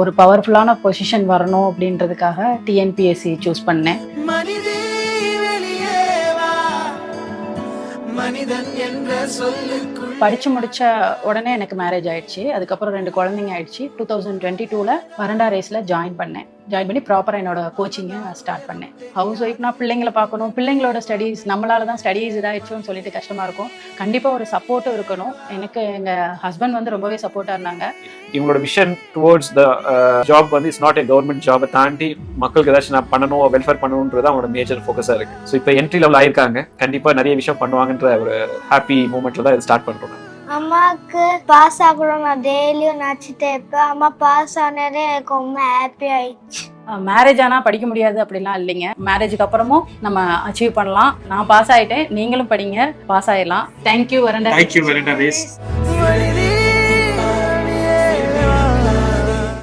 ஒரு பவர்ஃபுல்லான பொசிஷன் வரணும் அப்படின்றதுக்காக டிஎன்பிஎஸ்சி சூஸ் பண்ணேன். படிச்சு முடிச்ச உடனே எனக்கு மேரேஜ் ஆயிடுச்சு. அதுக்கப்புறம் 2 குழந்தைங்க ஆயிடுச்சு. 2022ல வரண்டா ரேஸ்ல ஜாயின் பண்ணி ப்ராப்பராக என்னோட கோச்சிங்கை ஸ்டார்ட் பண்ணேன். ஹவுஸ் ஒய்ஃப்னா பிள்ளைங்களை பார்க்கணும், பிள்ளைங்களோட ஸ்டடீஸ், நம்மளால தான் ஸ்டடீஸ் இதாகிடுச்சுன்னு சொல்லிட்டு கஷ்டமா இருக்கும். கண்டிப்பாக ஒரு சப்போர்ட்டும் இருக்கணும். எனக்கு எங்கள் ஹஸ்பண்ட் வந்து ரொம்பவே சப்போர்ட்டாக இருந்தாங்க. இவங்களோட விஷன் டுவர்ட்ஸ் த ஜாப் வந்து இட்ஸ் நாட் எ கவர்மெண்ட் ஜாபை தாண்டி மக்களுக்கு ஏதாச்சும் நான் பண்ணணும், வெல்ஃபேர் பண்ணணுன்றது அவங்களோட மேஜர் ஃபோக்கஸாக இருக்கு. ஸோ இப்போ என்ட்ரி லெவல் ஆயிருக்காங்க, கண்டிப்பாக நிறைய விஷயம் பண்ணுவாங்கன்ற ஒரு ஹாப்பி மூமெண்ட்ல தான் இது ஸ்டார்ட் பண்ணுறோம். அம்மாவுக்கு பாஸ் ஆகணும் நான் டெய்லியும் நினச்சிட்டே இருப்பேன். அம்மா பாஸ் ஆனதே எனக்கு ரொம்ப ஹாப்பி ஆயிடுச்சு. மேரேஜ் ஆனால் படிக்க முடியாது அப்படிலாம் இல்லைங்க. மேரேஜுக்கு அப்புறமும் நம்ம அச்சீவ் பண்ணலாம். நான் பாஸ் ஆகிட்டேன், நீங்களும் படிங்க, பாஸ் ஆகிடலாம். தேங்க்யூ வரண்டா. தேங்க்யூ வரண்டா ரேஸ்.